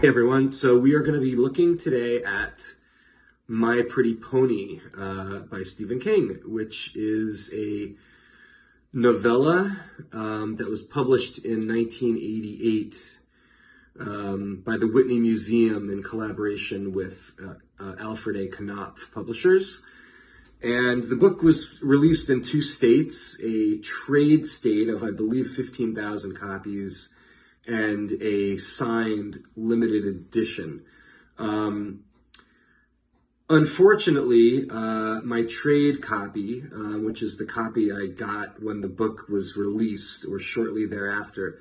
Hey everyone, so we are going to be looking today at My Pretty Pony by Stephen King, which is a novella that was published in 1988 by the Whitney Museum in collaboration with Alfred A. Knopf Publishers. And the book was released in 2 states, a trade state of, I believe, 15,000 copies, and a signed limited edition. Unfortunately, my trade copy, which is the copy I got when the book was released or shortly thereafter,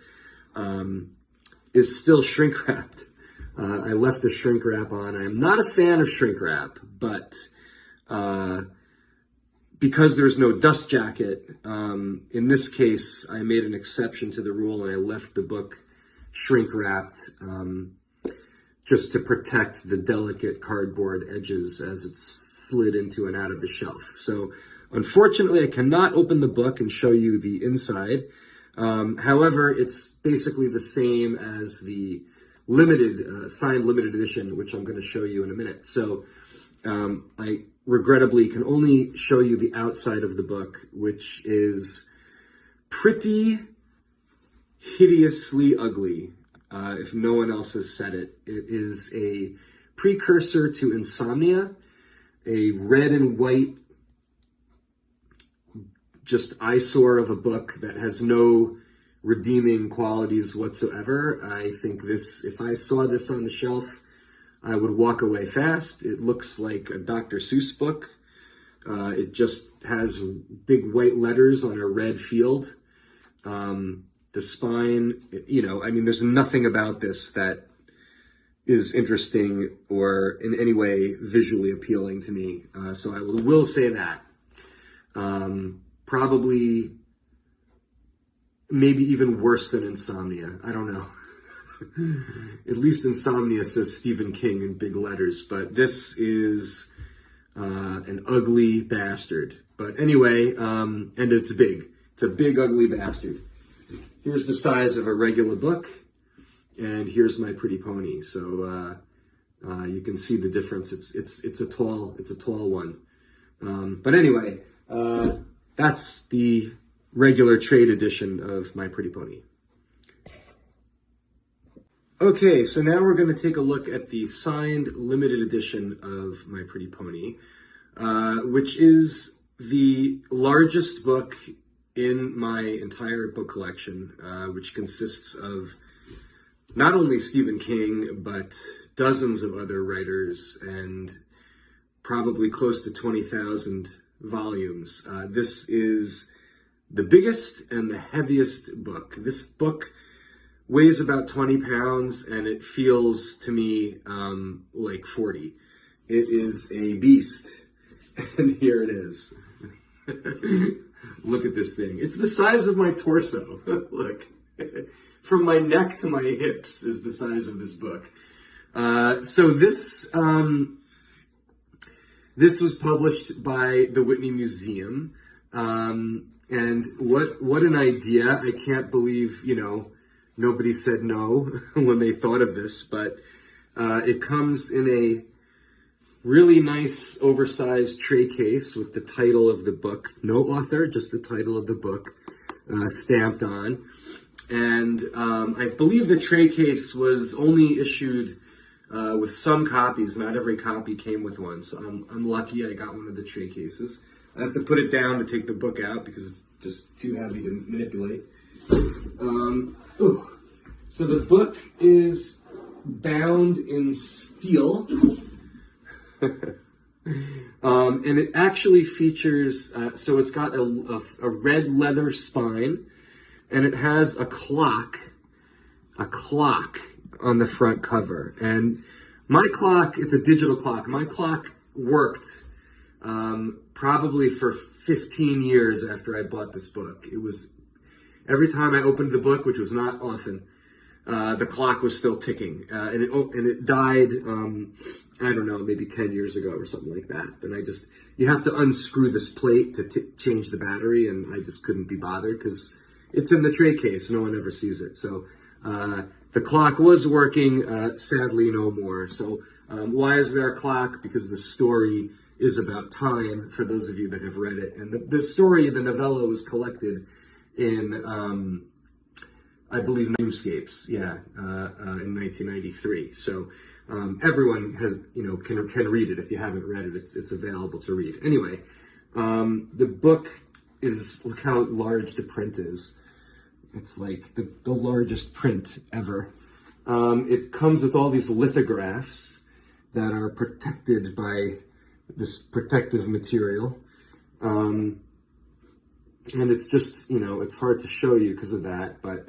is still shrink wrapped. I left the shrink wrap on. I am not a fan of shrink wrap, but because there's no dust jacket, in this case, I made an exception to the rule and I left the book shrink wrapped just to protect the delicate cardboard edges as it's slid into and out of the shelf. So unfortunately, I cannot open the book and show you the inside. However, it's basically the same as the limited, signed limited edition, which I'm going to show you in a minute. So I regrettably can only show you the outside of the book, which is pretty hideously ugly, if no one else has said it. It is a precursor to Insomnia, a red and white just eyesore of a book that has no redeeming qualities whatsoever. I think this, if I saw this on the shelf, I would walk away fast. It looks like a Dr. Seuss book. It just has big white letters on a red field. The spine, I mean, there's nothing about this that is interesting or in any way visually appealing to me. So I will say that. Probably, maybe even worse than Insomnia. I don't know. At least Insomnia says Stephen King in big letters, but this is an ugly bastard. But anyway, and it's big. It's a big, ugly bastard. Here's the size of a regular book, and here's My Pretty Pony. So you can see the difference. It's a tall one. But anyway, that's the regular trade edition of My Pretty Pony. Okay, so now we're going to take a look at the signed limited edition of My Pretty Pony, which is the largest book in my entire book collection, which consists of not only Stephen King, but dozens of other writers and probably close to 20,000 volumes. This is the biggest and the heaviest book. This book weighs about 20 pounds and it feels to me like 40. It is a beast. And here it is. Look at this thing. It's the size of my torso. Look. From my neck to my hips is the size of this book. So this was published by the Whitney Museum. And what an idea. I can't believe, nobody said no when they thought of this, but it comes in a really nice oversized tray case with the title of the book, no author, just the title of the book stamped on. And I believe the tray case was only issued with some copies. Not every copy came with one, so I'm lucky I got one of the tray cases. I have to put it down to take the book out because it's just too heavy to manipulate. So the book is bound in steel. And it actually features, so it's got a red leather spine, and it has a clock on the front cover. And my clock, it's a digital clock. My clock worked probably for 15 years after I bought this book. It was, every time I opened the book, which was not often, the clock was still ticking. And it died, I don't know, maybe 10 years ago or something like that. And you have to unscrew this plate to change the battery, and I just couldn't be bothered because it's in the tray case. No one ever sees it. So The clock was working, sadly no more. So why is there a clock? Because the story is about time, for those of you that have read it. And the story, the novella, was collected in, I believe, Namescapes, in 1993. So everyone has, can read it. If you haven't read it, it's available to read. Anyway, the book is, look how large the print is. It's like the largest print ever. It comes with all these lithographs that are protected by this protective material. And it's just, it's hard to show you because of that, but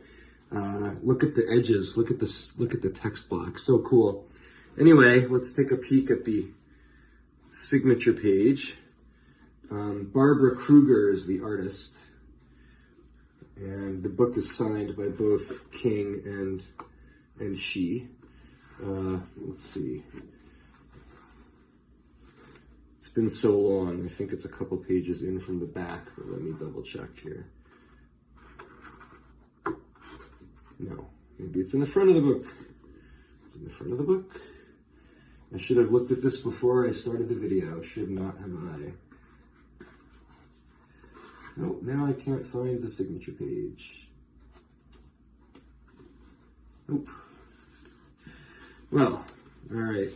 look at the edges, look at the text block, so cool. Anyway, let's take a peek at the signature page. Barbara Kruger is the artist. And the book is signed by both King and she. Let's see. It's been so long. I think it's a couple pages in from the back, but let me double check here. No, maybe it's in the front of the book. It's in the front of the book. I should have looked at this before I started the video. Should not have I. Nope, now I can't find the signature page. Nope. Well, all right.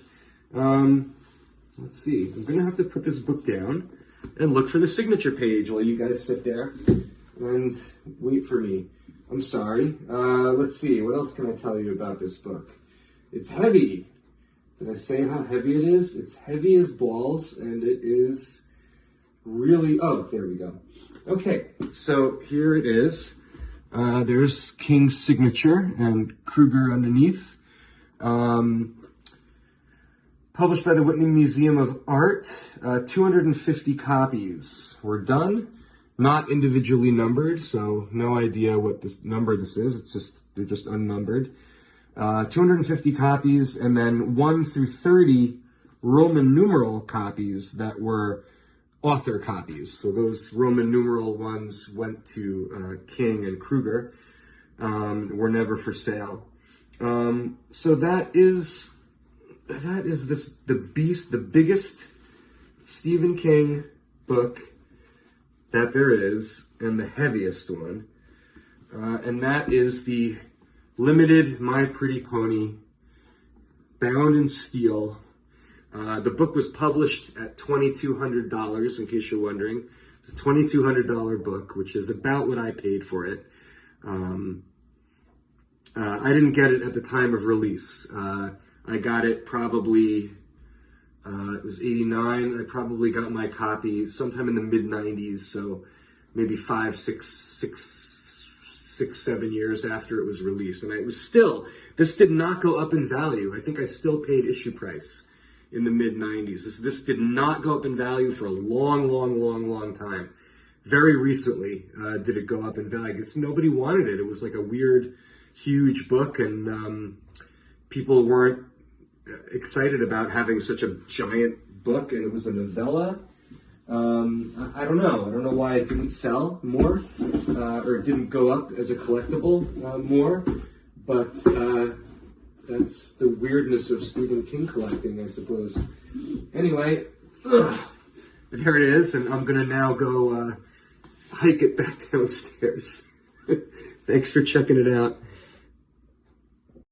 Let's see. I'm going to have to put this book down and look for the signature page while you guys sit there and wait for me. I'm sorry. Let's see. What else can I tell you about this book? It's heavy. Did I say how heavy it is? It's heavy as balls, and it is really... Oh, there we go. Okay, so here it is. There's King's signature and Kruger underneath. Published by the Whitney Museum of Art. 250 copies were done. Not individually numbered, so no idea what this number this is. They're just unnumbered. 250 copies, and then 1 through 30 Roman numeral copies that were author copies. So those Roman numeral ones went to King and Kruger, were never for sale. So that is the biggest Stephen King book that there is, and the heaviest one. And that is the limited My Pretty Pony, bound in steel. The book was published at $2,200, in case you're wondering. It's a $2,200 book, which is about what I paid for it. I didn't get it at the time of release. I got it probably, it was 89. I probably got my copy sometime in the mid-90s, so maybe 5, 6, 7 years after it was released. And this did not go up in value. I think I still paid issue price in the mid-90s. This did not go up in value for a long time. Very recently did it go up in value. Nobody wanted it. It was like a weird, huge book, and people weren't excited about having such a giant book, and it was a novella. I don't know. I don't know why it didn't sell more, or it didn't go up as a collectible more, but that's the weirdness of Stephen King collecting, I suppose. Anyway, there it is, and I'm going to now go hike it back downstairs. Thanks for checking it out.